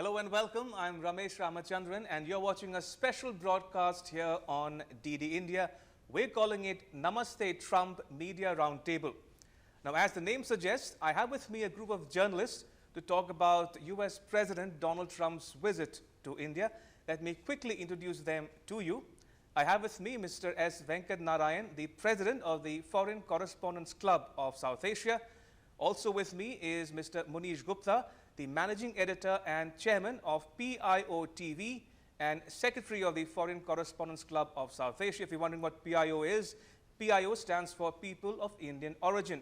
Hello and welcome. I'm Ramesh Ramachandran and you're watching a special broadcast here on DD India. We're calling it Namaste Trump Media Roundtable. Now, as the name suggests, I have with me a group of journalists to talk about US President Donald Trump's visit to India. Let me quickly introduce them to you. I have with me Mr. S Venkat Narayan, the President of the Foreign Correspondents Club of South Asia. Also with me is Mr. Munish Gupta, the Managing Editor and Chairman of PIO TV and Secretary of the Foreign Correspondents Club of South Asia. If you're wondering what PIO is, PIO stands for People of Indian Origin.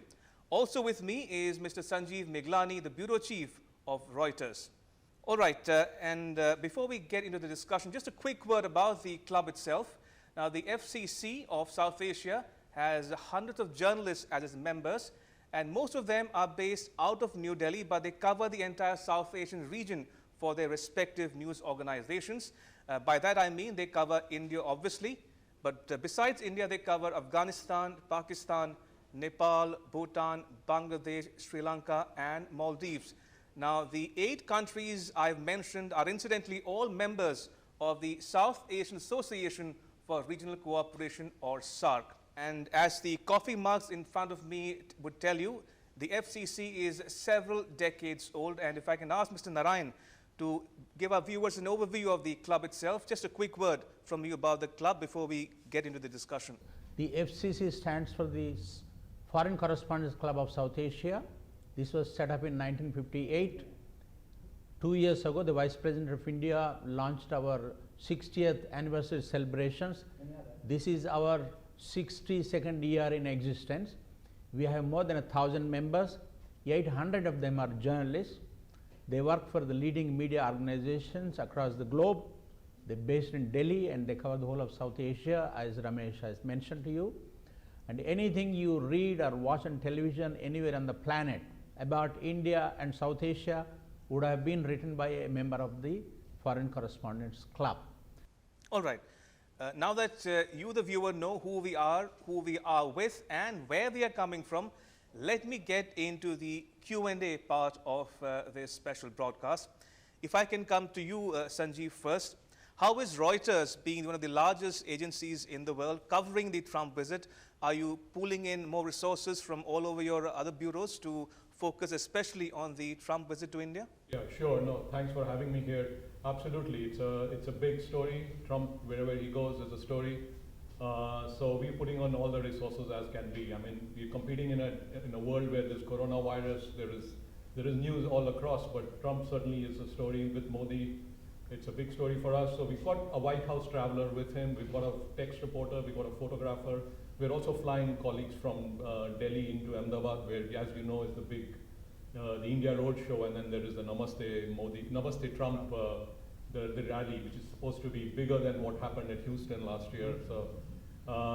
Also with me is Mr. Sanjeev Miglani, the Bureau Chief of Reuters. All right, before we get into the discussion, just a quick word about the club itself. Now, the FCC of South Asia has hundreds of journalists as its members, and most of them are based out of New Delhi, but they cover the entire South Asian region for their respective news organizations. By that I mean they cover India, obviously, but besides India, they cover Afghanistan, Pakistan, Nepal, Bhutan, Bangladesh, Sri Lanka, and Maldives. Now, the 8 countries I've mentioned are incidentally all members of the South Asian Association for Regional Cooperation, or SAARC. And as the coffee mugs in front of me would tell you, the FCC is several decades old. And if I can ask Mr. Narayan to give our viewers an overview of the club itself, just a quick word from you about the club before we get into the discussion. The FCC stands for the Foreign Correspondents Club of South Asia. This was set up in 1958. 2 years ago, the Vice President of India launched our 60th anniversary celebrations. This is our 62nd year in existence. We have more than 1,000 members. 800 of them are journalists. They work for the leading media organizations across the globe. They're based in Delhi and they cover the whole of South Asia, as Ramesh has mentioned to you. And anything you read or watch on television anywhere on the planet about India and South Asia would have been written by a member of the Foreign Correspondents Club. All right. Now that you, the viewer, know who we are with, and where we are coming from, let me get into the Q&A part of this special broadcast. If I can come to you, Sanjeev, first. How is Reuters, being one of the largest agencies in the world, covering the Trump visit? Are you pulling in more resources from all over your other bureaus to focus especially on the Trump visit to India? Yeah, sure. No, thanks for having me here. Absolutely, it's a big story. Trump, wherever he goes, is a story. So we're putting on all the resources as can be. I mean, we're competing in a world where there's coronavirus. There is news all across, but Trump certainly is a story with Modi. It's a big story for us. So we've got a White House traveler with him. We've got a text reporter. We've got a photographer. We're also flying colleagues from Delhi into Ahmedabad, where, as you know, is the big the India Roadshow, and then there is the Namaste Trump, the rally, which is supposed to be bigger than what happened at Houston last year. So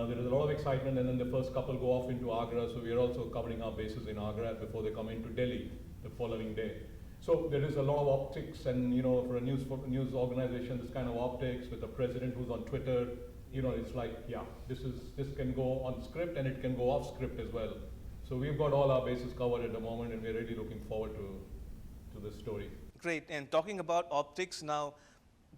there is a lot of excitement, and then the first couple go off into Agra. So we are also covering our bases in Agra before they come into Delhi the following day. So there is a lot of optics, and for a news organization, this kind of optics with the president who's on Twitter, it's like, yeah, this can go on script and it can go off script as well. So we've got all our bases covered at the moment, and we're really looking forward to this story. Great. And talking about optics now,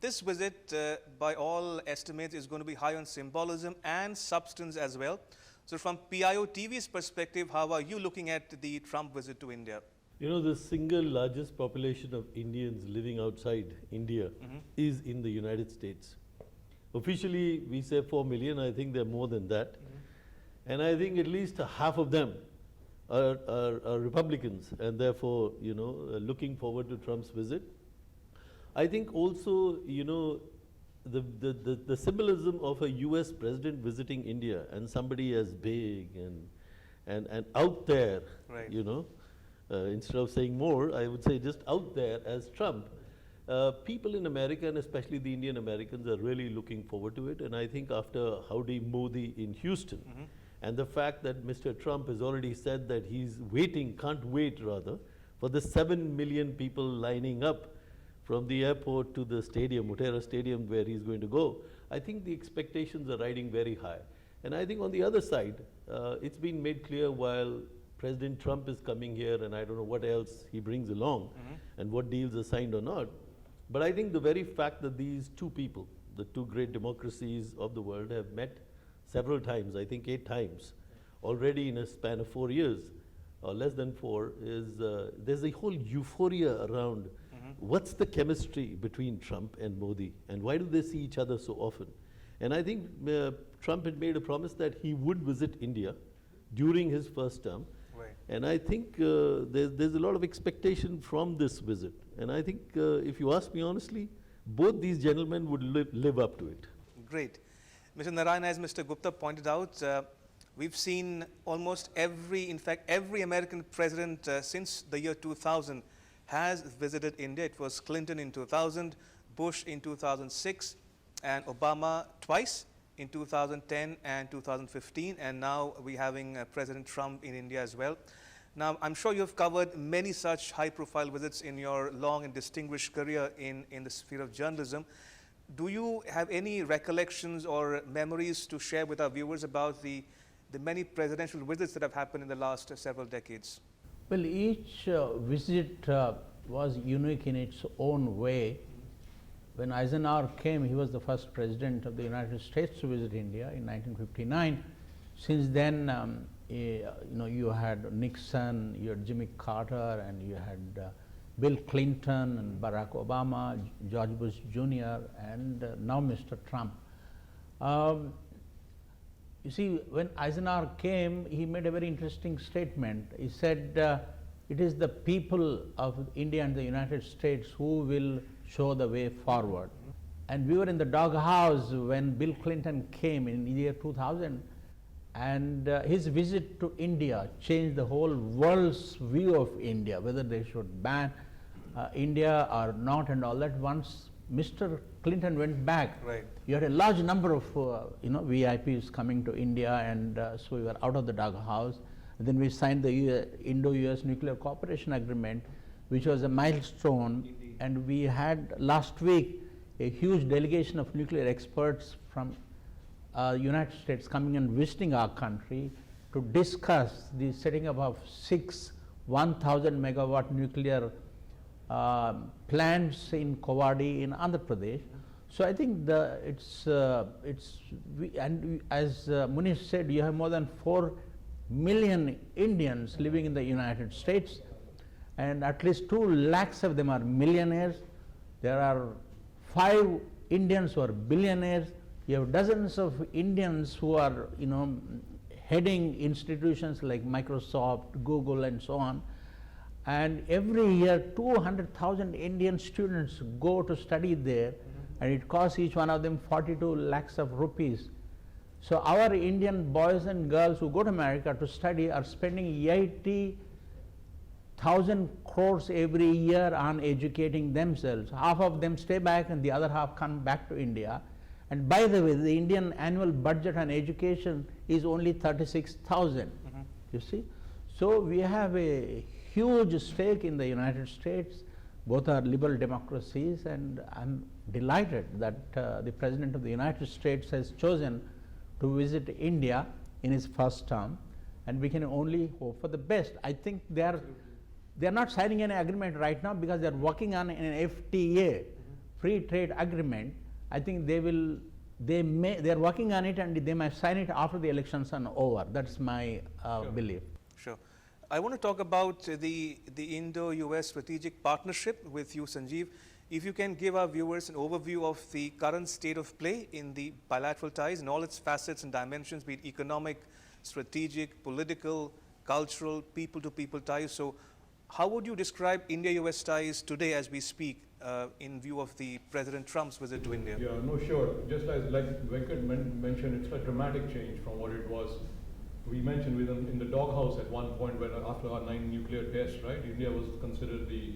this visit, by all estimates, is going to be high on symbolism and substance as well. So from PIO TV's perspective, how are you looking at the Trump visit to India? The single largest population of Indians living outside India is in the United States. Officially, we say 4 million. I think they're more than that. And I think at least half of them are Republicans, and therefore, looking forward to Trump's visit. I think also, the symbolism of a US president visiting India and somebody as big and out there, right. Instead of saying more, I would say just out there as Trump. People in America, and especially the Indian Americans, are really looking forward to it. And I think after Howdy Modi in Houston, and the fact that Mr. Trump has already said that he's can't wait rather, for the 7 million people lining up from the airport to the stadium, Motera Stadium, where he's going to go, I think the expectations are riding very high. And I think on the other side, it's been made clear while President Trump is coming here, and I don't know what else he brings along and what deals are signed or not, But I think the very fact that these two people, the two great democracies of the world, have met several times, I think 8 times, already in a span of 4 years, or less than 4, is there's a whole euphoria around what's the chemistry between Trump and Modi, and why do they see each other so often? And I think Trump had made a promise that he would visit India during his first term. Right. And I think there's a lot of expectation from this visit. And I think, if you ask me honestly, both these gentlemen would live up to it. Great. Mr. Narayan, as Mr. Gupta pointed out, we've seen almost in fact, every American president since the year 2000 has visited India. It was Clinton in 2000, Bush in 2006, and Obama twice in 2010 and 2015, and now we're having President Trump in India as well. Now, I'm sure you've covered many such high-profile visits in your long and distinguished career in the sphere of journalism. Do you have any recollections or memories to share with our viewers about the many presidential visits that have happened in the last several decades? Well, each visit was unique in its own way. When Eisenhower came, he was the first president of the United States to visit India in 1959. Since then, you had Nixon, you had Jimmy Carter, and you had Bill Clinton and Barack Obama, George Bush Jr., and now Mr. Trump. You see, when Eisenhower came, he made a very interesting statement. He said, it is the people of India and the United States who will show the way forward. And we were in the doghouse when Bill Clinton came in the year 2000, and his visit to India changed the whole world's view of India, whether they should ban India or not and all that. Once Mr. Clinton went back, right, you had a large number of VIPs coming to India, and so we were out of the doghouse. And then we signed the Indo-US Nuclear Cooperation Agreement, which was a milestone. Indeed. And we had last week a huge delegation of nuclear experts from United States coming and visiting our country to discuss the setting up of 6 1,000 megawatt nuclear plants in Kowadi in Andhra Pradesh. So I think as Munish said, you have more than 4 million Indians living in the United States, and at least 2 lakhs of them are millionaires. There are 5 Indians who are billionaires. You have dozens of Indians who are, heading institutions like Microsoft, Google, and so on. And every year, 200,000 Indian students go to study there, and it costs each one of them 42 lakhs of rupees. So our Indian boys and girls who go to America to study are spending 80,000 crores every year on educating themselves. Half of them stay back and the other half come back to India. And by the way, the Indian annual budget on education is only 36,000, you see. So we have a huge stake in the United States. Both are liberal democracies, and I'm delighted that the President of the United States has chosen to visit India in his first term, and we can only hope for the best. I think they are not signing any agreement right now because they are working on an FTA, free trade agreement. I think they are working on it, and they might sign it after the elections are over. That's my belief. Sure. I want to talk about the Indo-US strategic partnership with you, Sanjeev. If you can give our viewers an overview of the current state of play in the bilateral ties in all its facets and dimensions, be it economic, strategic, political, cultural, people-to-people ties. So how would you describe India-US ties today as we speak in view of the President Trump's visit to India? Yeah, no, sure. Just as like Venkat mentioned, it's a dramatic change from what it was. We mentioned in the doghouse at one point when after our 9 nuclear tests, right? India was considered the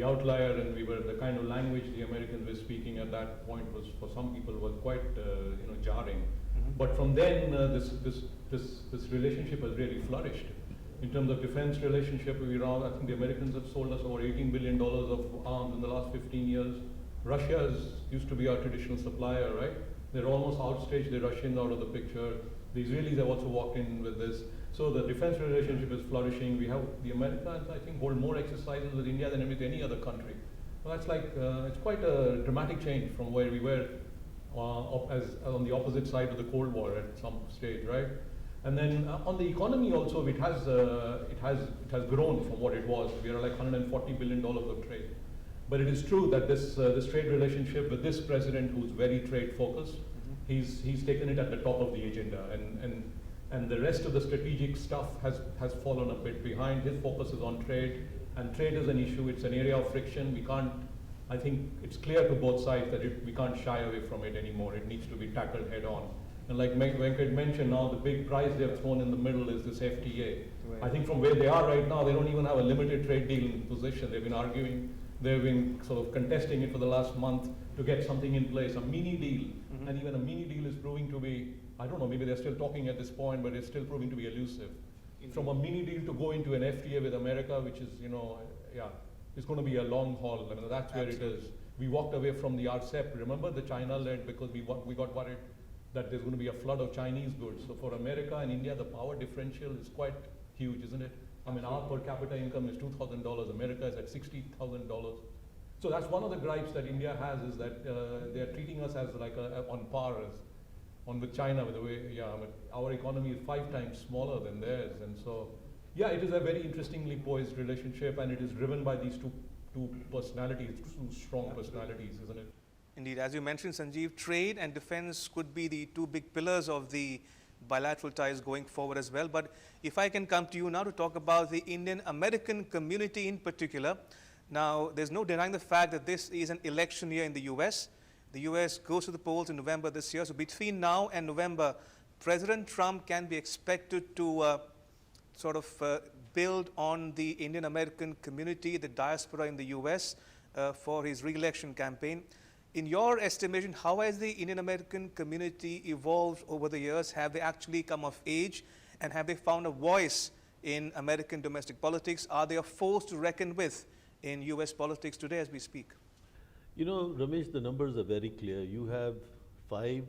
outlier, and we were the kind of language the Americans were speaking at that point was for some people was quite jarring. But from then this relationship has really flourished. In terms of defense relationship with Iran, I think the Americans have sold us over $18 billion of arms in the last 15 years. Russia used to be our traditional supplier, right? They're almost outstaged the Russians out of the picture. The Israelis have also walked in with this. So the defense relationship is flourishing. We have the Americans, I think, hold more exercises with India than with any other country. Well, that's like, it's quite a dramatic change from where we were on the opposite side of the Cold War at some stage, right? And then on the economy also, it has grown from what it was. We are like $140 billion of trade. But it is true that this trade relationship with this president, who's very trade focused, he's taken it at the top of the agenda, and the rest of the strategic stuff has fallen a bit behind. His focus is on trade, and trade is an issue. It's an area of friction. We can't. I think it's clear to both sides that we can't shy away from it anymore. It needs to be tackled head on. And like Venkat mentioned, now the big prize they've thrown in the middle is this FTA. Right. I think from where they are right now, they don't even have a limited trade deal in position. They've been arguing, they've been sort of contesting it for the last month to get something in place, a mini deal. And even a mini deal is proving to be, I don't know, maybe they're still talking at this point, but it's still proving to be elusive. From a mini deal to go into an FTA with America, which is, it's going to be a long haul. I mean, that's where it is. We walked away from the RCEP. Remember the China-led, because we got worried that there's going to be a flood of Chinese goods. So for America and India, the power differential is quite huge, isn't it? I mean, our per capita income is $2,000. America is at $60,000. So that's one of the gripes that India has, is that they're treating us as like on par with China, with the way, I mean, our economy is 5 times smaller than theirs. And so, it is a very interestingly poised relationship, and it is driven by these two personalities, two strong personalities, isn't it? Indeed, as you mentioned, Sanjeev, trade and defense could be the 2 big pillars of the bilateral ties going forward as well. But if I can come to you now to talk about the Indian-American community in particular. Now, there's no denying the fact that this is an election year in the US. The US goes to the polls in November this year. So between now and November, President Trump can be expected to build on the Indian-American community, the diaspora in the US, for his re-election campaign. In your estimation, how has the Indian-American community evolved over the years? Have they actually come of age, and have they found a voice in American domestic politics? Are they a force to reckon with in US politics today as we speak? You know, Ramesh, the numbers are very clear. You have 5,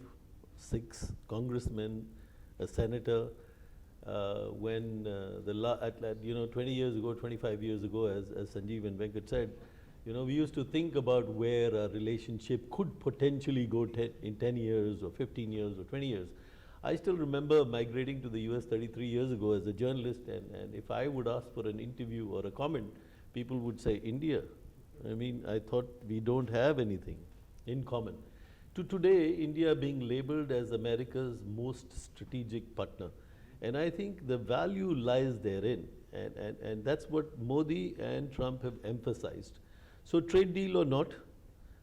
6 congressmen, a senator. When 20 years ago, 25 years ago, as Sanjeev and Venkat said, we used to think about where a relationship could potentially go in 10 years or 15 years or 20 years. I still remember migrating to the US 33 years ago as a journalist, and if I would ask for an interview or a comment, people would say, India. I mean, I thought we don't have anything in common. To today, India being labeled as America's most strategic partner. And I think the value lies therein. And that's what Modi and Trump have emphasized. So trade deal or not,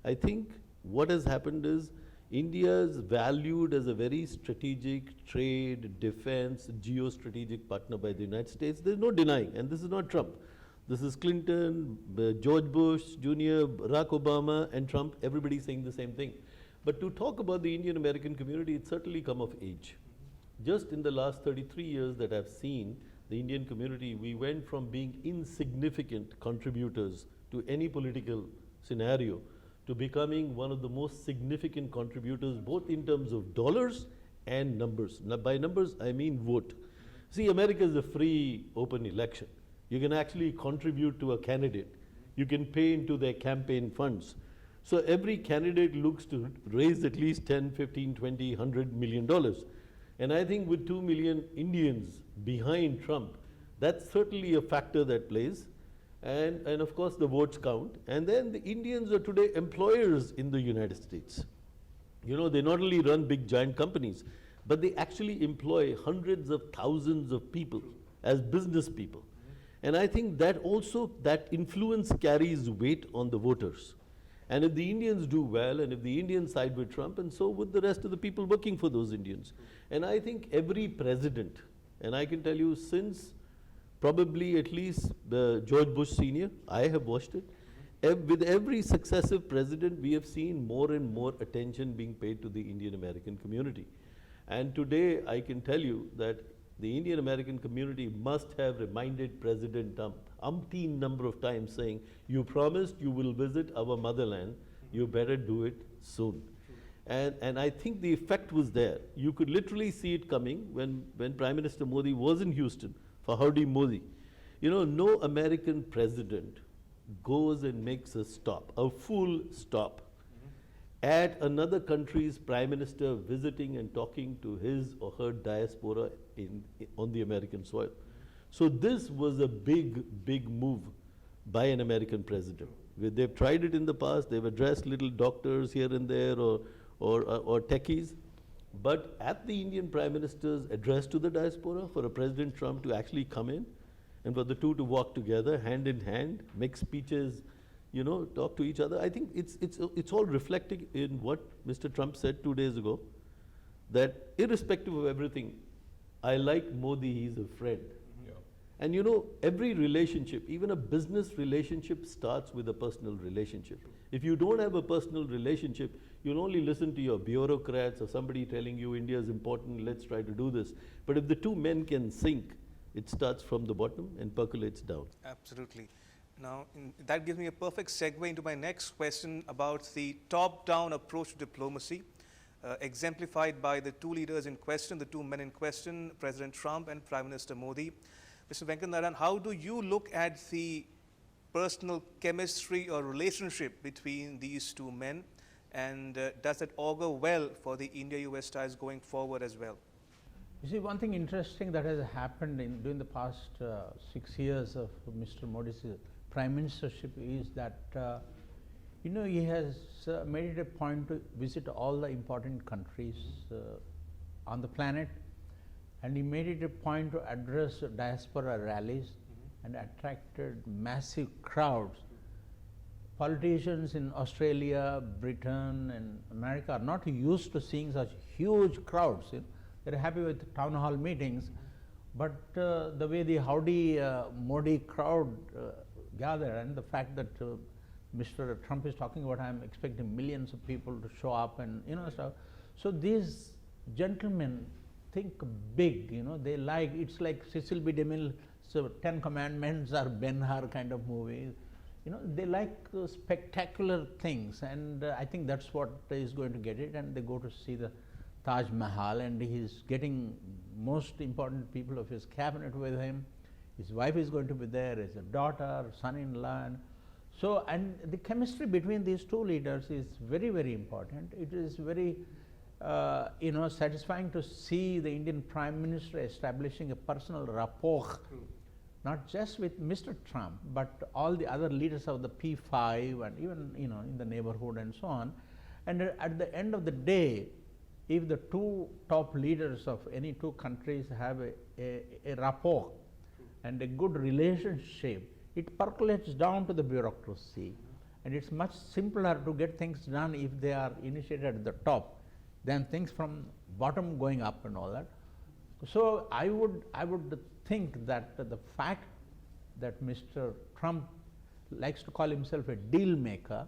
I think what has happened is India is valued as a very strategic trade, defense, geostrategic partner by the United States. There's no denying, and this is not Trump. This is Clinton, George Bush Jr., Barack Obama, and Trump, everybody saying the same thing. But to talk about the Indian-American community, it's certainly come of age. Just in the last 33 years that I've seen the Indian community, we went from being insignificant contributors to any political scenario to becoming one of the most significant contributors, both in terms of dollars and numbers. Now, by numbers, I mean vote. See, America is a free, open election. You can actually contribute to a candidate. You can pay into their campaign funds. So every candidate looks to raise at least 10, 15, 20, $100 million. And I think with 2 million Indians behind Trump, that's certainly a factor that plays. And of course, the votes count. And then the Indians are today employers in the United States. They not only run big giant companies, but they actually employ hundreds of thousands of people as business people. And I think that also, that influence carries weight on the voters. And if the Indians do well, and if the Indians side with Trump, and so would the rest of the people working for those Indians. And I think every president, and I can tell you since probably at least George Bush Sr., I have watched it, with every successive president, we have seen more and more attention being paid to the Indian-American community. And today, I can tell you that the Indian-American community must have reminded President Trump umpteen number of times saying, you promised you will visit our motherland, you better do it soon. And I think the effect was there. You could literally see it coming when Prime Minister Modi was in Houston for Howdy Modi. No American president goes and makes a stop, a full stop, at another country's prime minister visiting and talking to his or her diaspora on the American soil. So this was a big move by an American president. They've tried it in the past, they've addressed little doctors here and there or techies, but at the Indian Prime Minister's address to the diaspora, for a President Trump to actually come in and for the two to walk together, hand in hand, make speeches, you know, talk to each other. I think it's all reflecting in what Mr. Trump said 2 days ago, that irrespective of everything, I like Modi, he's a friend. Yeah. And you know, every relationship, even a business relationship, starts with a personal relationship. If you don't have a personal relationship, you'll only listen to your bureaucrats or somebody telling you India is important, let's try to do this. But if the two men can sync, it starts from the bottom and percolates down. Absolutely. Now, that gives me a perfect segue into my next question about the top-down approach to diplomacy, exemplified by the two leaders in question, the two men in question, President Trump and Prime Minister Modi. Mr. Venkat Narayan, how do you look at the personal chemistry or relationship between these two men, and does it augur well for the India-US ties going forward as well? You see, one thing interesting that has happened during the past 6 years of Mr. Modi's prime ministership is that, you know, he has made it a point to visit all the important countries on the planet, and he made it a point to address diaspora rallies and attracted massive crowds. Politicians in Australia, Britain and America are not used to seeing such huge crowds. You know? They're happy with town hall meetings, but the way the Howdy Modi crowd gathered, and the fact that Mr. Trump is talking about, I'm expecting millions of people to show up and, you know, stuff. So these gentlemen think big, you know, they like, it's like Cecil B. DeMille, so 10 Commandments or Ben-Hur kind of movie. You know, they like spectacular things, and I think that's what is going to get it. And they go to see the Taj Mahal, and he's getting most important people of his cabinet with him. His wife is going to be there, his daughter, son-in-law. So, and the chemistry between these two leaders is very important. It is very, you know, satisfying to see the Indian Prime Minister establishing a personal rapport, not just with Mr. Trump, but all the other leaders of the P5 and even, you know, in the neighborhood and so on. And at the end of the day, if the two top leaders of any two countries have a rapport and a good relationship, it percolates down to the bureaucracy, and it's much simpler to get things done if they are initiated at the top than things from bottom going up and all that. So I would think that the fact that Mr. Trump likes to call himself a deal maker,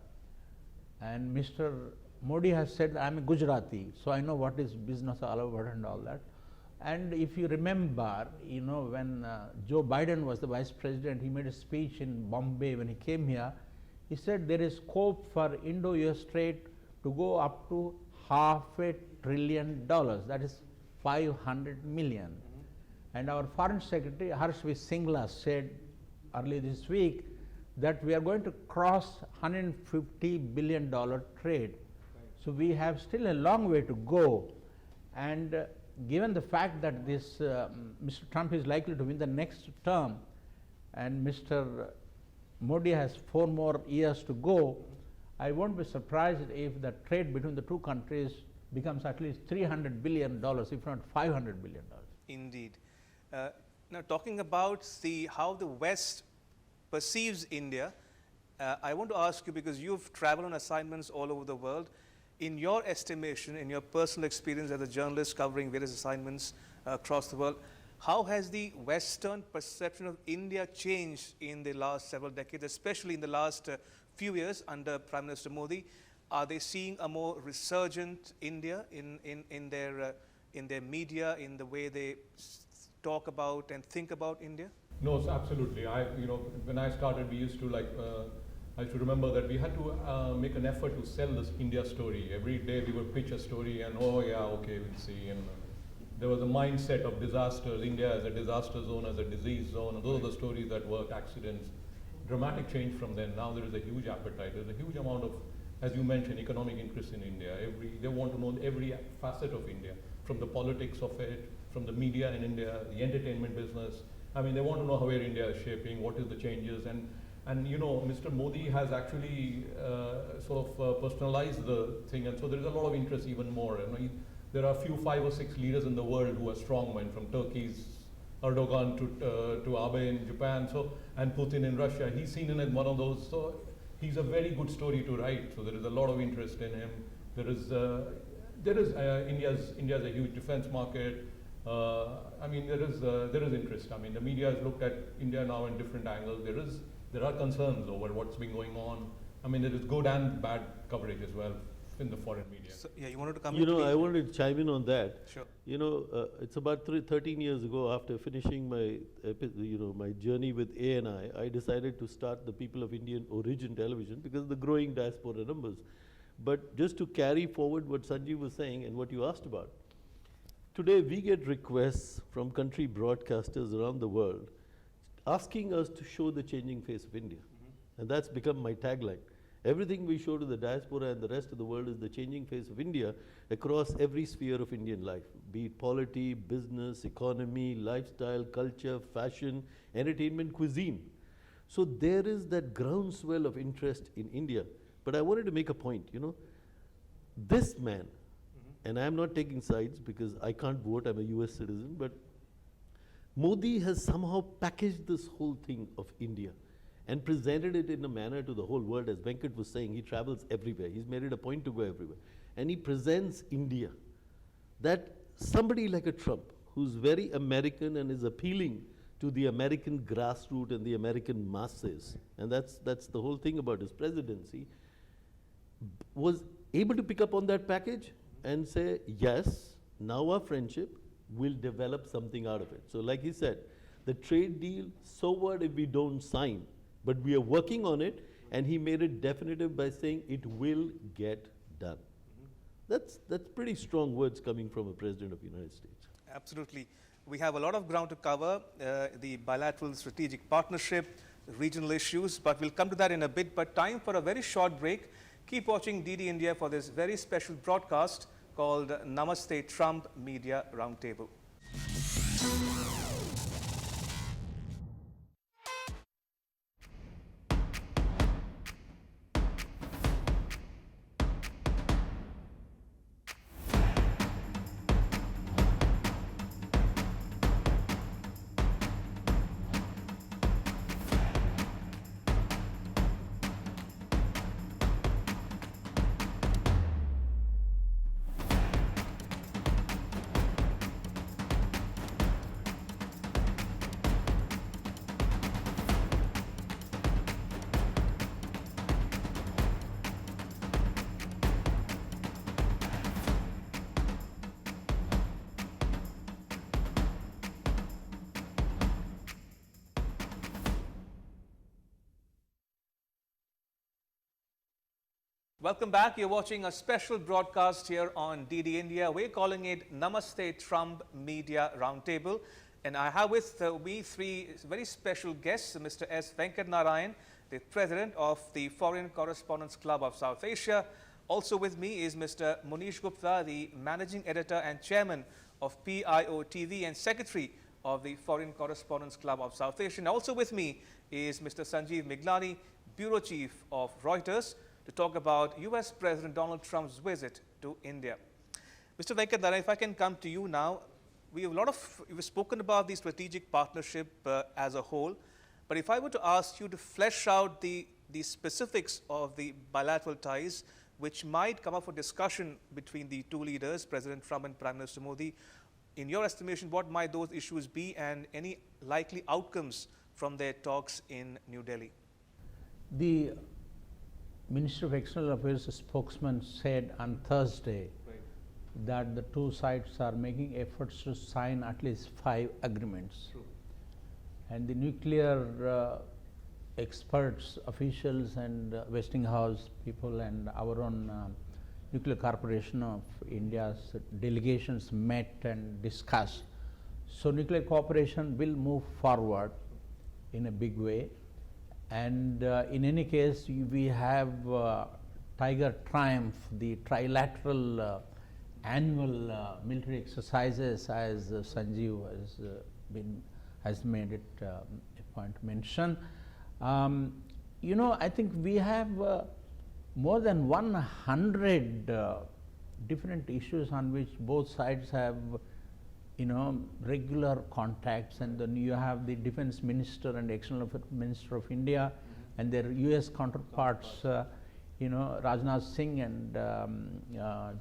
and Mr. Modi has said, I'm a Gujarati, so I know what is business all about and all that. And if you remember, you know, when Joe Biden was the vice president, he made a speech in Bombay when he came here. He said there is scope for Indo-US trade to go up to $500 billion, that is 500 million. And our Foreign Secretary Harsh V. Singla said early this week that we are going to cross $150 billion trade. So we have still a long way to go, and given the fact that this Mr. Trump is likely to win the next term and Mr. Modi has 4 more years to go, I won't be surprised if the trade between the two countries becomes at least $300 billion, if not $500 billion. Indeed. Now, talking about how the West perceives India, I want to ask you, because you've traveled on assignments all over the world, in your estimation, in your personal experience as a journalist covering various assignments across the world, how has the Western perception of India changed in the last several decades, especially in the last few years under Prime Minister Modi? Are they seeing a more resurgent India in their media, in the way they talk about and think about India? No, absolutely. When I started, we used to I should remember that we had to make an effort to sell this India story. Every day we would pitch a story and, oh yeah, okay, we'll see. And there was a mindset of disasters, India as a disaster zone, as a disease zone. And those are the stories that worked, accidents, dramatic change from then. Now there is a huge appetite. There's a huge amount of, as you mentioned, economic interest in India. They want to know every facet of India, from the politics of it, from the media in India, the entertainment business. I mean, they want to know where India is shaping, what is the changes, and you know, Mr. Modi has actually personalized the thing, and so there is a lot of interest even more. You know, there are a few 5 or 6 leaders in the world who are strongmen, from Turkey's Erdogan to Abe in Japan, and Putin in Russia. He's seen in as one of those. So he's a very good story to write. So there is a lot of interest in him. India's a huge defense market. I mean, there is interest. I mean, the media has looked at India now in different angles. There are concerns over what's been going on. I mean, there is good and bad coverage as well in the foreign media. So, yeah, you wanted to come You in, know, please? I wanted to chime in on that. Sure. You know, it's about 13 years ago, after finishing my, my journey with ANI, I decided to start the People of Indian Origin Television because of the growing diaspora numbers. But just to carry forward what Sanjeev was saying and what you asked about, today we get requests from country broadcasters around the world asking us to show the changing face of India. And that's become my tagline. Everything we show to the diaspora and the rest of the world is the changing face of India across every sphere of Indian life, be it polity, business, economy, lifestyle, culture, fashion, entertainment, cuisine. So there is that groundswell of interest in India. But I wanted to make a point, you know, this man, and I'm not taking sides because I can't vote, I'm a US citizen, but Modi has somehow packaged this whole thing of India and presented it in a manner to the whole world. As Venkat was saying, he travels everywhere. He's made it a point to go everywhere. And he presents India, that somebody like a Trump, who's very American and is appealing to the American grassroots and the American masses, and that's the whole thing about his presidency, was able to pick up on that package and say, yes, now our friendship will develop something out of it. So like he said, the trade deal, so what if we don't sign? But we are working on it, and he made it definitive by saying it will get done. That's pretty strong words coming from a president of the United States. Absolutely. We have a lot of ground to cover, the bilateral strategic partnership, regional issues, but we'll come to that in a bit. But time for a very short break. Keep watching DD India for this very special broadcast called Namaste Trump Media Roundtable. Welcome back. You're watching a special broadcast here on DD India. We're calling it Namaste Trump Media Roundtable. And I have with me 3 very special guests, Mr. S Venkat Narayan, the president of the Foreign Correspondents Club of South Asia. Also with me is Mr. Munish Gupta, the managing editor and chairman of PIO TV and secretary of the Foreign Correspondents Club of South Asia. And also with me is Mr. Sanjeev Miglani, bureau chief of Reuters, to talk about US President Donald Trump's visit to India. Mr. Venkat Narayan, if I can come to you now, we've spoken about the strategic partnership as a whole, but if I were to ask you to flesh out the specifics of the bilateral ties which might come up for discussion between the 2 leaders, President Trump and Prime Minister Modi, in your estimation, what might those issues be and any likely outcomes from their talks in New Delhi? The Minister of External Affairs spokesman said on Thursday that the 2 sides are making efforts to sign at least 5 agreements. True. And the nuclear experts, officials and Westinghouse people and our own Nuclear Corporation of India's delegations met and discussed. So nuclear cooperation will move forward in a big way. And in any case, we have Tiger Triumph, the trilateral annual military exercises, as Sanjeev has made it a point to mention. You know, I think we have more than 100 different issues on which both sides have, you know, regular contacts, and then you have the defense minister and external affairs minister of India and their US counterparts, you know, Rajnath Singh and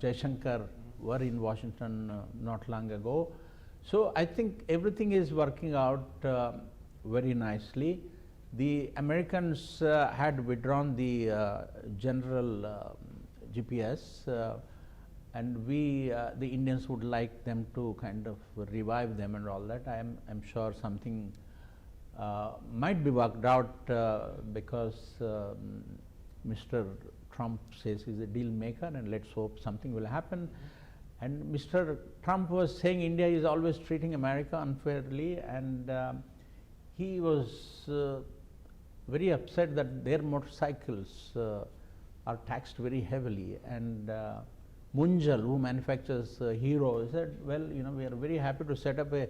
Jaishankar were in Washington not long ago. So I think everything is working out very nicely. The Americans had withdrawn the general GPS, and we, the Indians, would like them to kind of revive them and all that. I'm sure something might be worked out because Mr. Trump says he's a deal maker, and let's hope something will happen. And Mr. Trump was saying India is always treating America unfairly, and he was very upset that their motorcycles are taxed very heavily. And Munjal, who manufactures Hero, said, well, you know, we are very happy to set up a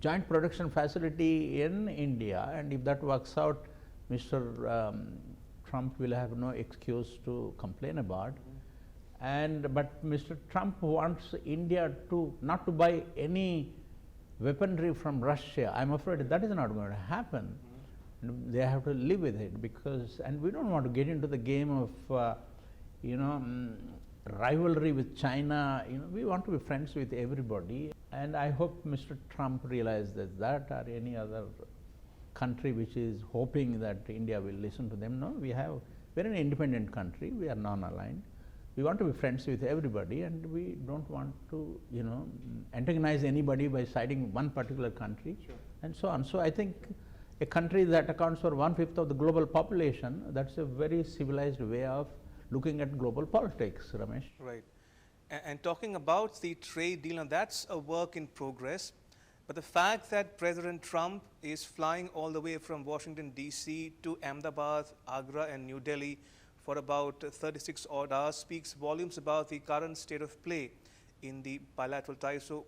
joint production facility in India, and if that works out, Mr. Trump will have no excuse to complain about. But Mr. Trump wants India to not to buy any weaponry from Russia. I'm afraid that is not going to happen. They have to live with it, because, and we don't want to get into the game of, you know, rivalry with China. You know, we want to be friends with everybody, and I hope Mr. Trump realizes that, or any other country which is hoping that India will listen to them. No, we're an independent country. We are non-aligned. We want to be friends with everybody, and we don't want to, you know, antagonize anybody by siding one particular country, and so on. So I think a country that accounts for 1/5 of the global population, that's a very civilized way of looking at global politics, Ramesh. Right. And talking about the trade deal, and that's a work in progress. But the fact that President Trump is flying all the way from Washington, D.C. to Ahmedabad, Agra, and New Delhi for about 36 odd hours speaks volumes about the current state of play in the bilateral ties. So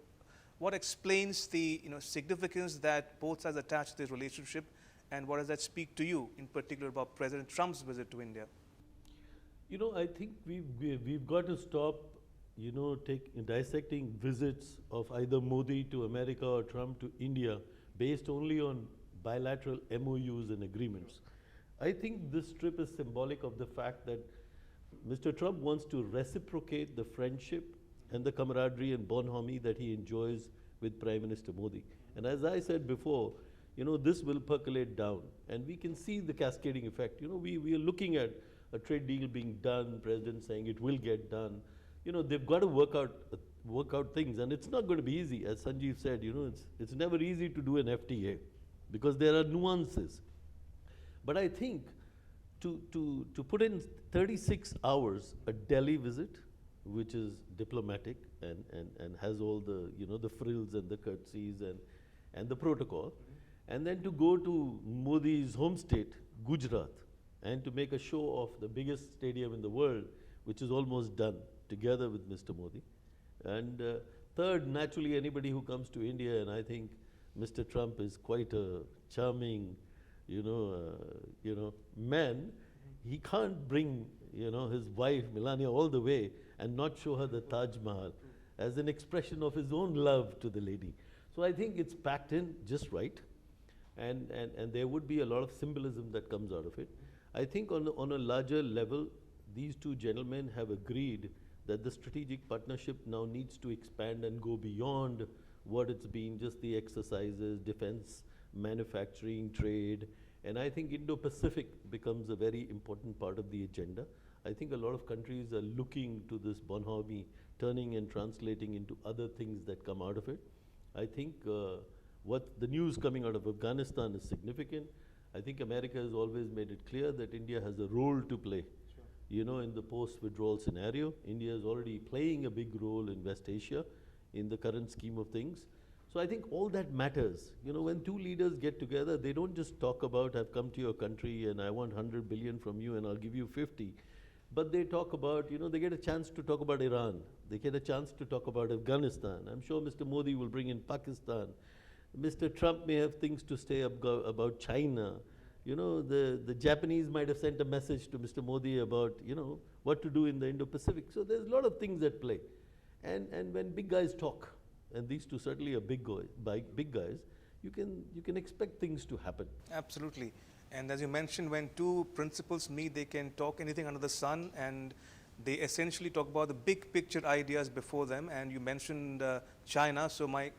what explains the significance that both sides attach to this relationship, and what does that speak to you in particular about President Trump's visit to India? You know, I think we've got to stop, you know, dissecting visits of either Modi to America or Trump to India based only on bilateral MOUs and agreements. I think this trip is symbolic of the fact that Mr. Trump wants to reciprocate the friendship and the camaraderie and bonhomie that he enjoys with Prime Minister Modi. And as I said before, you know, this will percolate down, and we can see the cascading effect. You know, we are looking at a trade deal being done, President saying it will get done. You know, they've got to work out things, and it's not going to be easy. As Sanjeev said, you know, it's never easy to do an FTA because there are nuances. But I think to put in 36 hours a Delhi visit, which is diplomatic and has all the, you know, the frills and the curtsies and the protocol, and then to go to Modi's home state, Gujarat, and to make a show of the biggest stadium in the world, which is almost done, together with Mr. Modi. And third, naturally, anybody who comes to India, and I think Mr. Trump is quite a charming, man. He can't bring, you know, his wife Miglani all the way and not show her the Taj Mahal as an expression of his own love to the lady. So I think it's packed in just right, and there would be a lot of symbolism that comes out of it. I think on a larger level, these two gentlemen have agreed that the strategic partnership now needs to expand and go beyond what it's been, just the exercises, defense, manufacturing, trade. And I think Indo-Pacific becomes a very important part of the agenda. I think a lot of countries are looking to this bonhomie turning and translating into other things that come out of it. I think what the news coming out of Afghanistan is significant. I think America has always made it clear that India has a role to play. Sure. You know, in the post-withdrawal scenario, India is already playing a big role in West Asia in the current scheme of things. So I think all that matters. You know, when two leaders get together, they don't just talk about, I've come to your country and I want 100 billion from you and I'll give you 50. But they talk about, you know, they get a chance to talk about Iran. They get a chance to talk about Afghanistan. I'm sure Mr. Modi will bring in Pakistan. Mr. Trump may have things to say about China. You know, the Japanese might have sent a message to Mr. Modi about, you know, what to do in the Indo-Pacific. So there's a lot of things at play. And when big guys talk, and these two certainly are big guys, you can expect things to happen. Absolutely. And as you mentioned, when two principals meet, they can talk anything under the sun, and they essentially talk about the big picture ideas before them. And you mentioned China, so my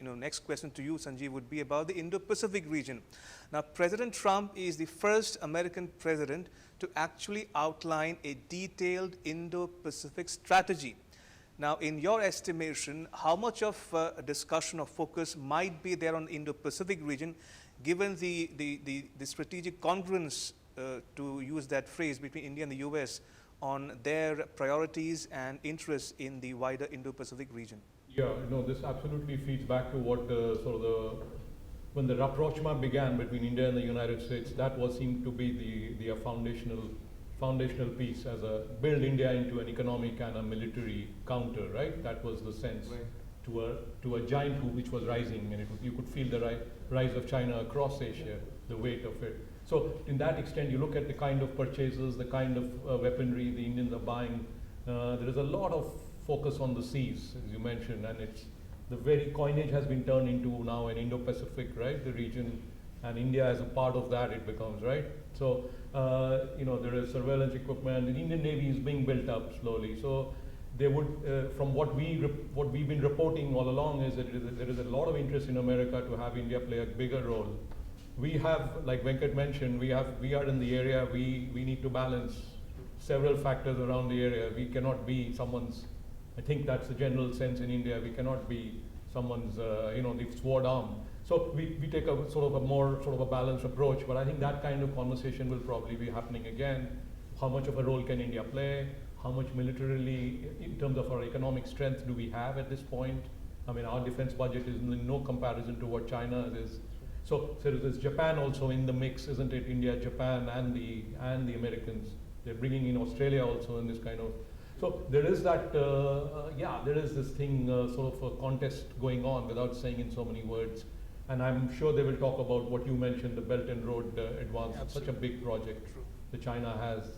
next question to you, Sanjeev, would be about the Indo-Pacific region. Now, President Trump is the first American president to actually outline a detailed Indo-Pacific strategy. Now, in your estimation, how much of a discussion or focus might be there on the Indo-Pacific region, given the strategic congruence, to use that phrase, between India and the US on their priorities and interests in the wider Indo-Pacific region? Yeah, no, this absolutely feeds back to what when the rapprochement began between India and the United States, that seemed to be the foundational piece as a build India into an economic and a military counter, right? That was the sense. Right. To a giant who which was rising, and you could feel the rise of China across Asia, the weight of it. So in that extent, you look at the kind of purchases, the kind of weaponry the Indians are buying. There is a lot of focus on the seas, as you mentioned, and the very coinage has been turned into now an Indo-Pacific, right? The region, and India as a part of that, it becomes, right? So there is surveillance equipment. The Indian Navy is being built up slowly. So they would, from what we've been reporting all along, is that there is a lot of interest in America to have India play a bigger role. We have, like Venkat mentioned, we are in the area. We need to balance several factors around the area. We cannot be someone's. I think that's the general sense in India. We cannot be someone's, the sword arm. So we take a sort of a balanced approach. But I think that kind of conversation will probably be happening again. How much of a role can India play? How much militarily, in terms of our economic strength, do we have at this point? I mean, our defense budget is in no comparison to what China is. So there's Japan also in the mix, isn't it? India, Japan, and the Americans. They're bringing in Australia also in this kind of. So there is that, there is this thing, sort of a contest going on without saying in so many words. And I'm sure they will talk about what you mentioned, the Belt and Road Advance. It's such a big project that China has.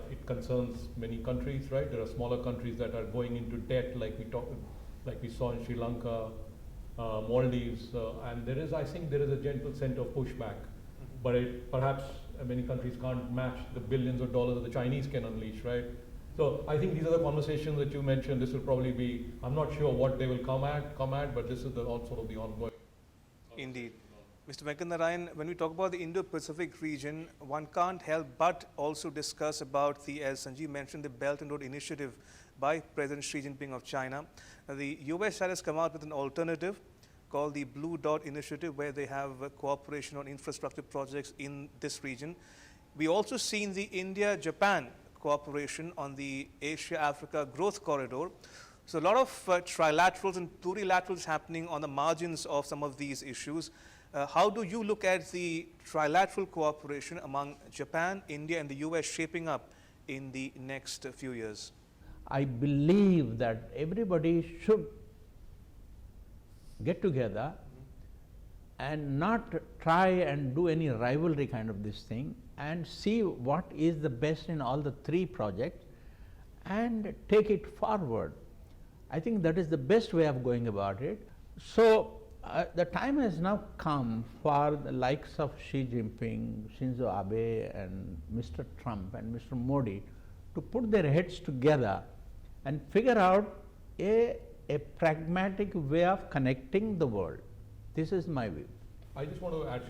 It concerns many countries, right? There are smaller countries that are going into debt, like we saw in Sri Lanka, Maldives, and I think there is a gentle sense of pushback. But perhaps many countries can't match the billions of dollars that the Chinese can unleash, right? So I think these are the conversations that you mentioned. This will probably be, I'm not sure what they will come at, but this is sort of the ongoing. Indeed. Mr. Venkat Narayan, when we talk about the Indo-Pacific region, one can't help but also discuss about as Sanjeev mentioned, the Belt and Road Initiative by President Xi Jinping of China. Now, the US has come out with an alternative called the Blue Dot Initiative, where they have cooperation on infrastructure projects in this region. We also seen the India-Japan cooperation on the Asia-Africa Growth Corridor. So a lot of trilaterals and plurilaterals happening on the margins of some of these issues. How do you look at the trilateral cooperation among Japan, India, and the US shaping up in the next few years? I believe that everybody should get together and not try and do any rivalry kind of this thing, and see what is the best in all the three projects and take it forward. I think that is the best way of going about it. So the time has now come for the likes of Xi Jinping, Shinzo Abe, and Mr. Trump and Mr. Modi to put their heads together and figure out a pragmatic way of connecting the world. This is my view. I just want to add,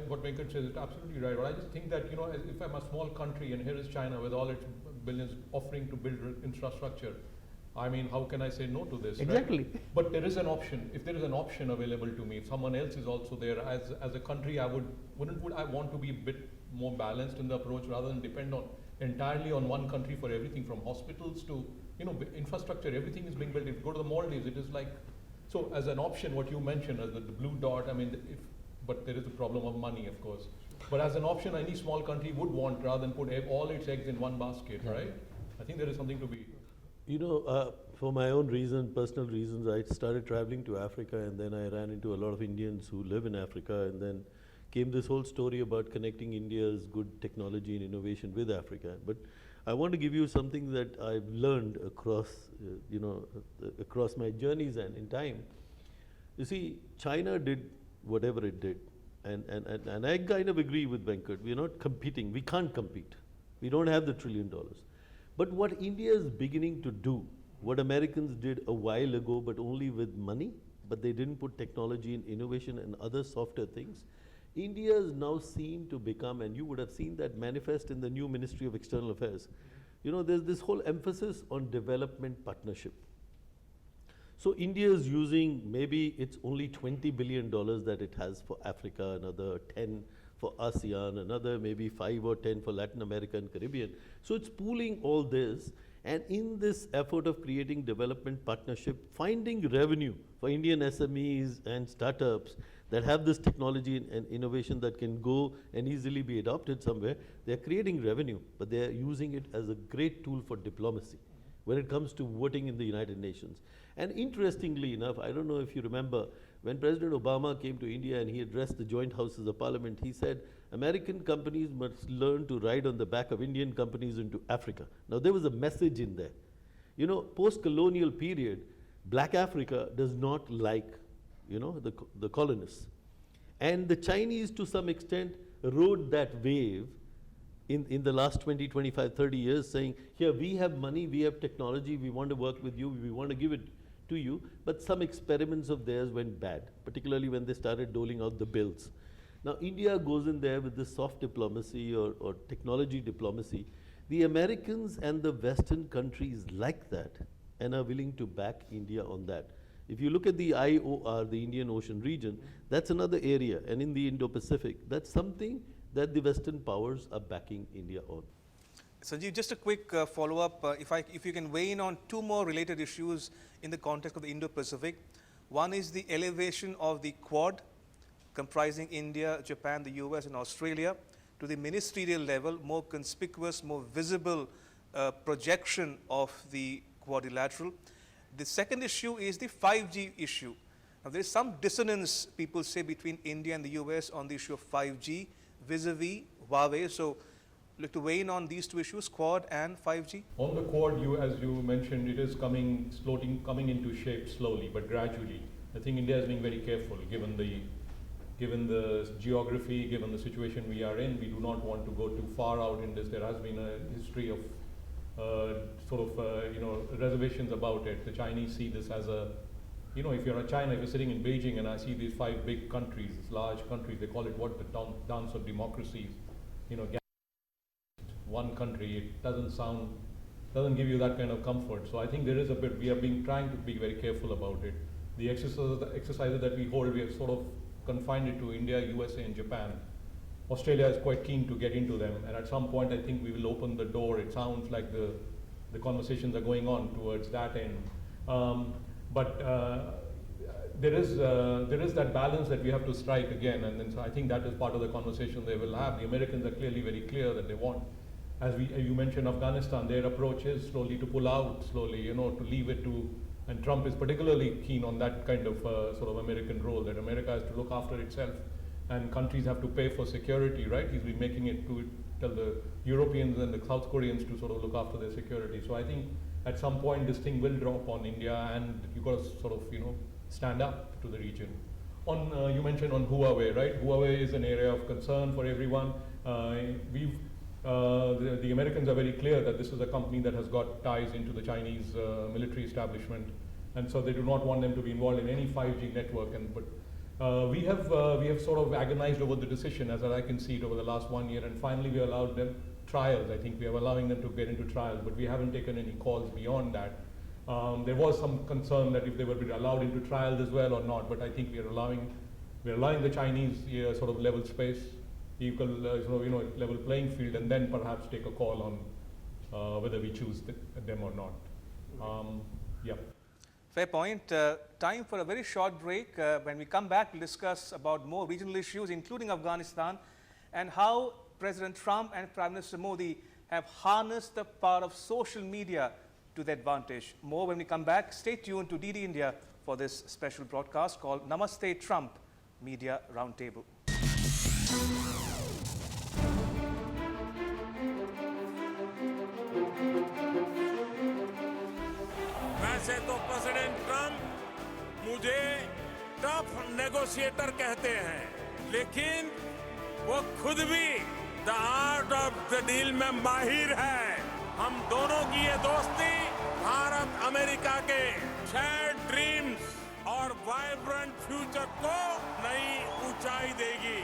what Venkat says is absolutely right. But I just think that, if I'm a small country and here is China with all its billions offering to build infrastructure, I mean, how can I say no to this? Exactly. Right? But there is an option. If there is an option available to me, if someone else is also there, as a country, I would I want to be a bit more balanced in the approach rather than depend entirely on one country for everything from hospitals to infrastructure. Everything is being built. If you go to the Maldives, it is like So as an option, what you mentioned as the blue dot, I mean, but there is a problem of money, of course. But as an option, any small country would want, rather than put all its eggs in one basket, right? I think there is something to be. You know, for my own reason, personal reasons, I started traveling to Africa, and then I ran into a lot of Indians who live in Africa, and then came this whole story about connecting India's good technology and innovation with Africa. But I want to give you something that I've learned across, across my journeys and in time. You see, China did whatever it did, and I kind of agree with Venkat. We're not competing. We can't compete. We don't have the $1 trillion. But what India is beginning to do, what Americans did a while ago, but only with money, but they didn't put technology and innovation and other softer things, India is now seen to become, and you would have seen that manifest in the new Ministry of External Affairs. You know, there's this whole emphasis on development partnership. So India is using, maybe it's only $20 billion that it has for Africa, another 10 for ASEAN, another maybe 5 or 10 for Latin America and Caribbean. So it's pooling all this, and in this effort of creating development partnership, finding revenue for Indian SMEs and startups that have this technology and innovation that can go and easily be adopted somewhere, they're creating revenue, but they're using it as a great tool for diplomacy when it comes to voting in the United Nations. And interestingly enough, I don't know if you remember, when President Obama came to India and he addressed the joint houses of parliament, he said, American companies must learn to ride on the back of Indian companies into Africa. Now there was a message in there. You know, post-colonial period, black Africa does not like, you know, the colonists. And the Chinese, to some extent, rode that wave in the last 20, 25, 30 years, saying, here, we have money, we have technology, we want to work with you, we want to give it to you. But some experiments of theirs went bad, particularly when they started doling out the bills. Now, India goes in there with this soft diplomacy or technology diplomacy. The Americans and the Western countries like that and are willing to back India on that. If you look at the IOR, the Indian Ocean region, that's another area. And in the Indo-Pacific, that's something that the Western powers are backing India on. Sanjeev, just a quick follow-up. If you can weigh in on two more related issues in the context of the Indo-Pacific. One is the elevation of the Quad, comprising India, Japan, the US, and Australia, to the ministerial level, more conspicuous, more visible projection of the quadrilateral. The second issue is the 5G issue. Now, there is some dissonance, people say, between India and the US on the issue of 5G vis-a-vis Huawei. So, look to weigh in on these two issues, Quad and 5G. On the Quad, as you mentioned, it is coming into shape slowly, but gradually. I think India is being very careful, given the geography, given the situation we are in. We do not want to go too far out in this. There has been a history of reservations about it. The Chinese see this as a, if you're in China, if you're sitting in Beijing and I see these 5 big countries, large countries, they call it the dance of democracies. One country, it doesn't give you that kind of comfort. So I think there is a bit, we are trying to be very careful about it. The exercises that we hold, we have sort of confined it to India, USA, and Japan. Australia is quite keen to get into them, and at some point I think we will open the door. It sounds like the conversations are going on towards that end. But there is that balance that we have to strike again, and then so I think that is part of the conversation they will have. The Americans are clearly very clear that they want, as you mentioned, Afghanistan, their approach is slowly to pull out, to leave it to, and Trump is particularly keen on that kind of sort of American role, that America has to look after itself and countries have to pay for security, right? He's been making it to tell the Europeans and the South Koreans to sort of look after their security. So I think at some point this thing will drop on India, and you've got to sort of, stand up to the region. You mentioned on Huawei, right? Huawei is an area of concern for everyone. The Americans are very clear that this is a company that has got ties into the Chinese military establishment, and so they do not want them to be involved in any 5G network. But we have sort of agonized over the decision, as I can see it, over the last 1 year, and finally we allowed them trials. I think we are allowing them to get into trials, but we haven't taken any calls beyond that. There was some concern that if they were allowed into trials as well or not, but I think we are allowing the Chinese sort of level space, equal level playing field, and then perhaps take a call on whether we choose them or not. Yeah. Fair point. Time for a very short break. When we come back, we'll discuss about more regional issues, including Afghanistan, and how President Trump and Prime Minister Modi have harnessed the power of social media to their advantage. More when we come back. Stay tuned to DD India for this special broadcast called Namaste Trump Media Roundtable. वैसे तो president Trump मुझे tough negotiator कहते हैं, लेकिन वो खुद भी the art of the deal में माहिर है। हम दोनों की ये दोस्ती भारत अमेरिका के शेयर्ड ड्रीम्स और वाइब्रेंट फ्यूचर को नई ऊंचाई देगी।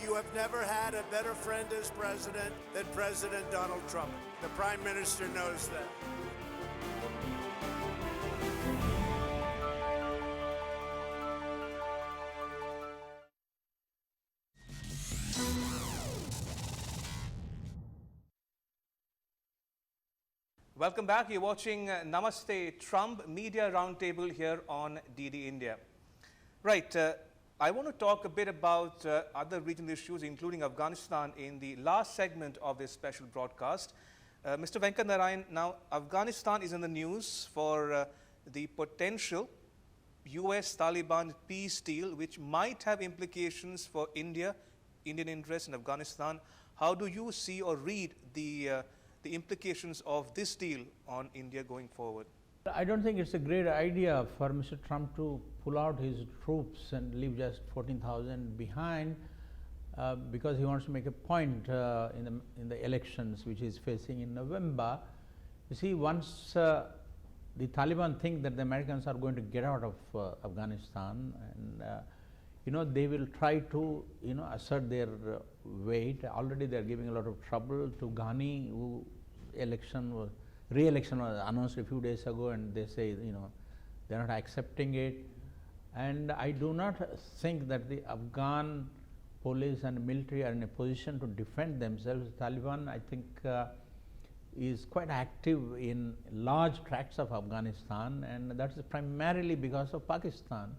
You have never had a better friend as president than President Donald Trump. The Prime Minister knows that. Welcome back. You're watching Namaste Trump Media Roundtable here on DD India. Right. I want to talk a bit about other regional issues, including Afghanistan, in the last segment of this special broadcast. Mr. Venkat Narayan, now Afghanistan is in the news for the potential US-Taliban peace deal, which might have implications for India, Indian interests in Afghanistan. How do you see or read the implications of this deal on India going forward? I don't think it's a great idea for Mr. Trump to pull out his troops and leave just 14,000 behind because he wants to make a point in the elections which he's facing in November. You see, once the Taliban think that the Americans are going to get out of Afghanistan, and they will try to assert their weight. Already they are giving a lot of trouble to Ghani, who re-election was announced a few days ago, and they say they are not accepting it. And I do not think that the Afghan police and military are in a position to defend themselves. Taliban, I think, is quite active in large tracts of Afghanistan, and that is primarily because of Pakistan.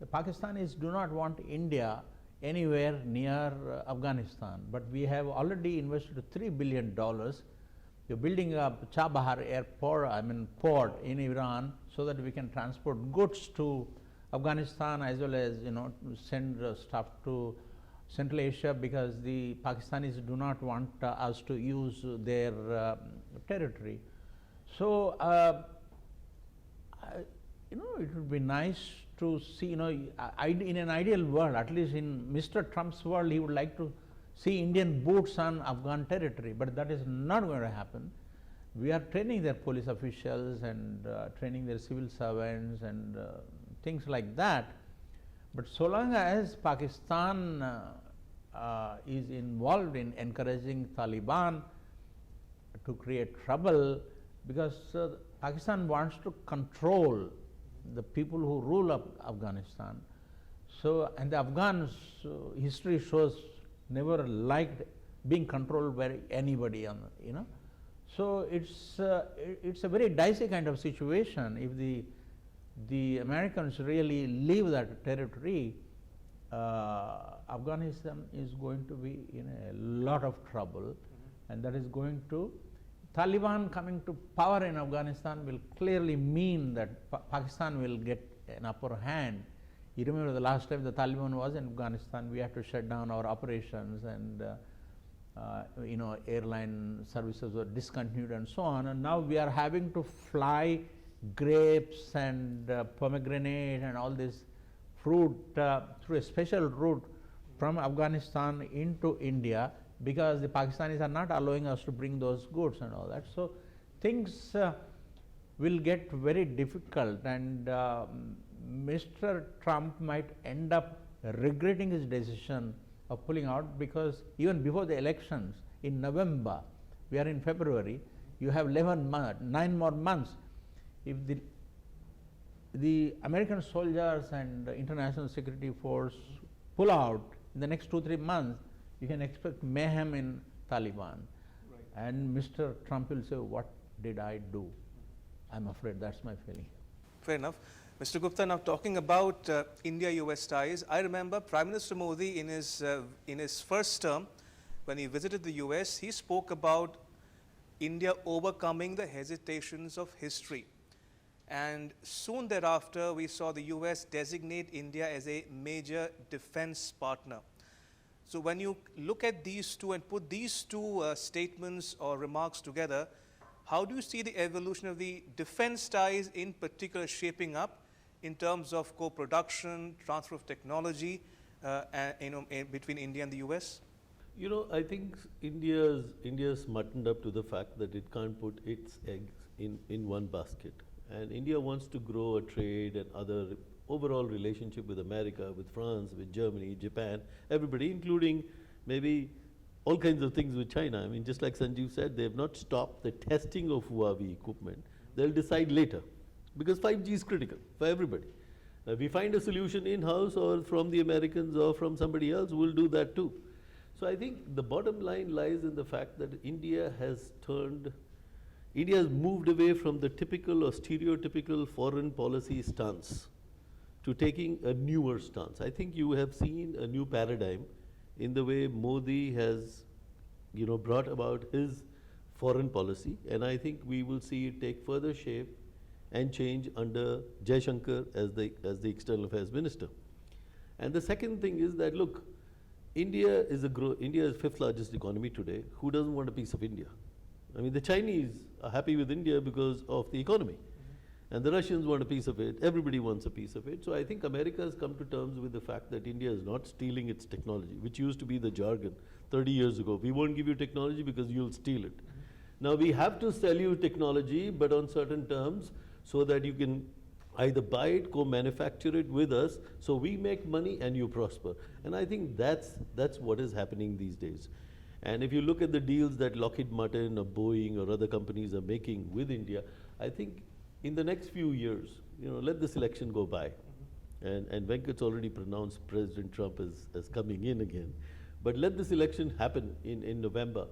The Pakistanis do not want India anywhere near Afghanistan, but we have already invested $3 billion. You're building up Chabahar port in Iran, so that we can transport goods to Afghanistan as well as send stuff to Central Asia, because the Pakistanis do not want us to use their territory. So it would be nice to see, in an ideal world, at least in Mr. Trump's world, he would like to see Indian boots on Afghan territory, but that is not going to happen. We are training their police officials and training their civil servants and things like that. But so long as Pakistan is involved in encouraging Taliban to create trouble, because Pakistan wants to control the people who rule Afghanistan. So, and the Afghans, history shows, never liked being controlled by anybody, So it's a very dicey kind of situation. If the Americans really leave that territory, Afghanistan is going to be in a lot of trouble, and that is going to, Taliban coming to power in Afghanistan will clearly mean that Pakistan will get an upper hand. You remember the last time the Taliban was in Afghanistan, we had to shut down our operations, and airline services were discontinued and so on. And now we are having to fly grapes and pomegranate and all this fruit through a special route from Afghanistan into India, because the Pakistanis are not allowing us to bring those goods and all that. So things will get very difficult, and Mr. Trump might end up regretting his decision of pulling out, because even before the elections in November, we are in February, you have 9 more months. If the American soldiers and the international security force pull out in the next 2-3 months, you can expect mayhem in Taliban. And Mr. Trump will say, what did I do? I'm afraid that's my feeling. Fair enough. Mr. Gupta, now talking about India-US ties, I remember Prime Minister Modi in his first term, when he visited the US, he spoke about India overcoming the hesitations of history. And soon thereafter, we saw the US designate India as a major defense partner. So when you look at these two and put these two statements or remarks together, how do you see the evolution of the defense ties in particular shaping up in terms of co-production, transfer of technology between India and the US? You know, I think India's muttoned up to the fact that it can't put its eggs in one basket. And India wants to grow a trade and other overall relationship with America, with France, with Germany, Japan, everybody, including maybe all kinds of things with China. I mean, just like Sanjeev said, they have not stopped the testing of Huawei equipment. They'll decide later, because 5G is critical for everybody. If we find a solution in-house or from the Americans or from somebody else, we'll do that too. So I think the bottom line lies in the fact that India has moved away from the typical or stereotypical foreign policy stance to taking a newer stance. I think you have seen a new paradigm in the way Modi has, brought about his foreign policy, and I think we will see it take further shape and change under Jaishankar as the External Affairs Minister. And the second thing is that, look, India is India's fifth largest economy today. Who doesn't want a piece of India? I mean, the Chinese are happy with India because of the economy. And the Russians want a piece of it. Everybody wants a piece of it. So I think America has come to terms with the fact that India is not stealing its technology, which used to be the jargon 30 years ago. We won't give you technology because you'll steal it. Now we have to sell you technology, but on certain terms, so that you can either buy it, co-manufacture it with us, so we make money and you prosper. And I think that's what is happening these days. And if you look at the deals that Lockheed Martin or Boeing or other companies are making with India, I think in the next few years, let this election go by. And Venkat's already pronounced President Trump as coming in again. But let this election happen in November.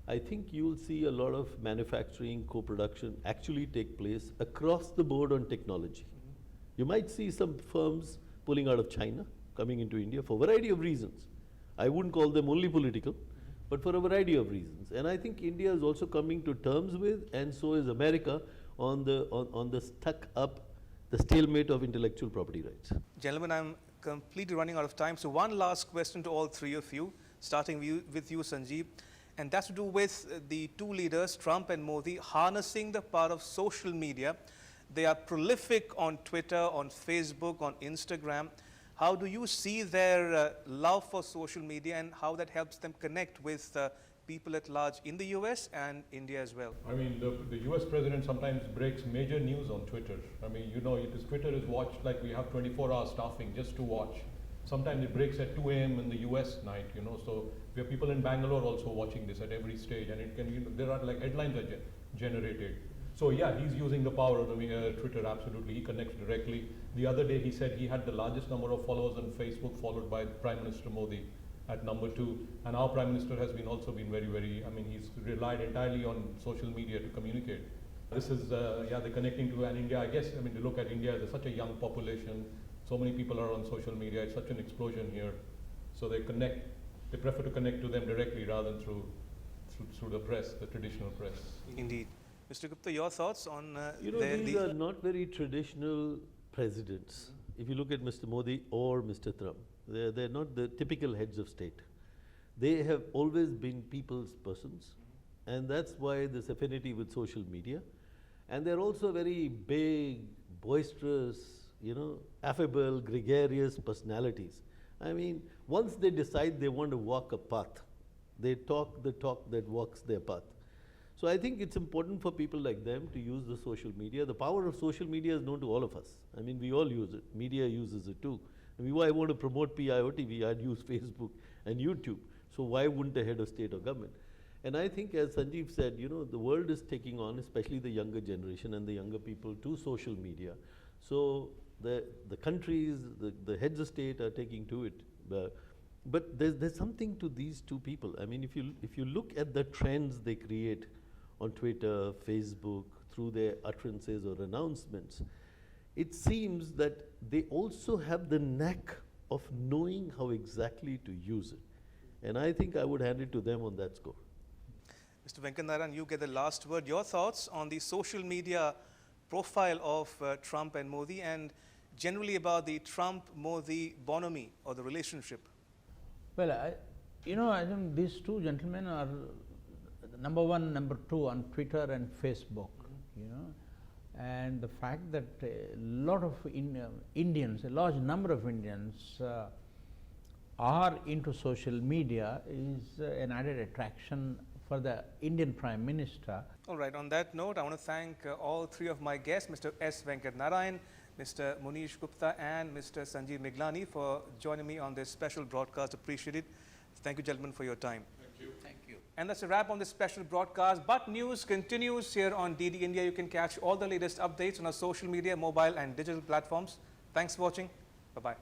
I think you'll see a lot of manufacturing, co-production actually take place across the board on technology. You might see some firms pulling out of China, coming into India for a variety of reasons. I wouldn't call them only political, but for a variety of reasons. And I think India is also coming to terms with, and so is America, on the stuck up, the stalemate of intellectual property rights. Gentlemen, I'm completely running out of time. So one last question to all three of you, starting with you, Sanjeev. And that's to do with the two leaders, Trump and Modi, harnessing the power of social media. They are prolific on Twitter, on Facebook, on Instagram. How do you see their love for social media and how that helps them connect with people at large in the US and India as well? I mean, the US president sometimes breaks major news on Twitter. I mean, his Twitter is watched like we have 24-hour staffing just to watch. Sometimes it breaks at 2 a.m. in the US night, so we have people in Bangalore also watching this at every stage, and it can, there are like headlines are generated. So yeah, he's using the power of Twitter, absolutely. He connects directly. The other day he said he had the largest number of followers on Facebook, followed by Prime Minister Modi at number 2. And our Prime Minister has also been very, he's relied entirely on social media to communicate. This is, they're connecting to India. I guess, to look at India, there's such a young population. So many people are on social media. It's such an explosion here. So they prefer to connect to them directly rather than through the press, the traditional press. Indeed. Mr. Gupta, your thoughts on these are not very traditional presidents. If you look at Mr. Modi or Mr. Trump, they're not the typical heads of state. They have always been people's persons, and that's why this affinity with social media. And they're also very big, boisterous, affable, gregarious personalities. Once they decide they want to walk a path, they talk the talk that walks their path. So I think it's important for people like them to use the social media. The power of social media is known to all of us. We all use it. Media uses it too. I want to promote PIOT, I'd use Facebook and YouTube. So why wouldn't a head of state or government? And I think, as Sanjeev said, the world is taking on, especially the younger generation and the younger people, to social media. So the countries, the heads of state are taking to it But there's something to these two people. I mean, if you look at the trends they create on Twitter, Facebook, through their utterances or announcements, it seems that they also have the knack of knowing how exactly to use it. And I think I would hand it to them on that score. Mr. Venkat Narayan, you get the last word. Your thoughts on the social media profile of Trump and Modi, and generally about the Trump-Modi bonhomie or the relationship? Well, I think these two gentlemen are number one, number two on Twitter and Facebook, and the fact that a lot of Indians, a large number of Indians are into social media is an added attraction for the Indian Prime Minister. All right, on that note, I want to thank all three of my guests, Mr. S Venkat Narayan, Mr. Munish Gupta and Mr. Sanjeev Miglani for joining me on this special broadcast. Appreciate it. Thank you, gentlemen, for your time. Thank you. Thank you. And that's a wrap on this special broadcast. But news continues here on DD India. You can catch all the latest updates on our social media, mobile and digital platforms. Thanks for watching. Bye-bye.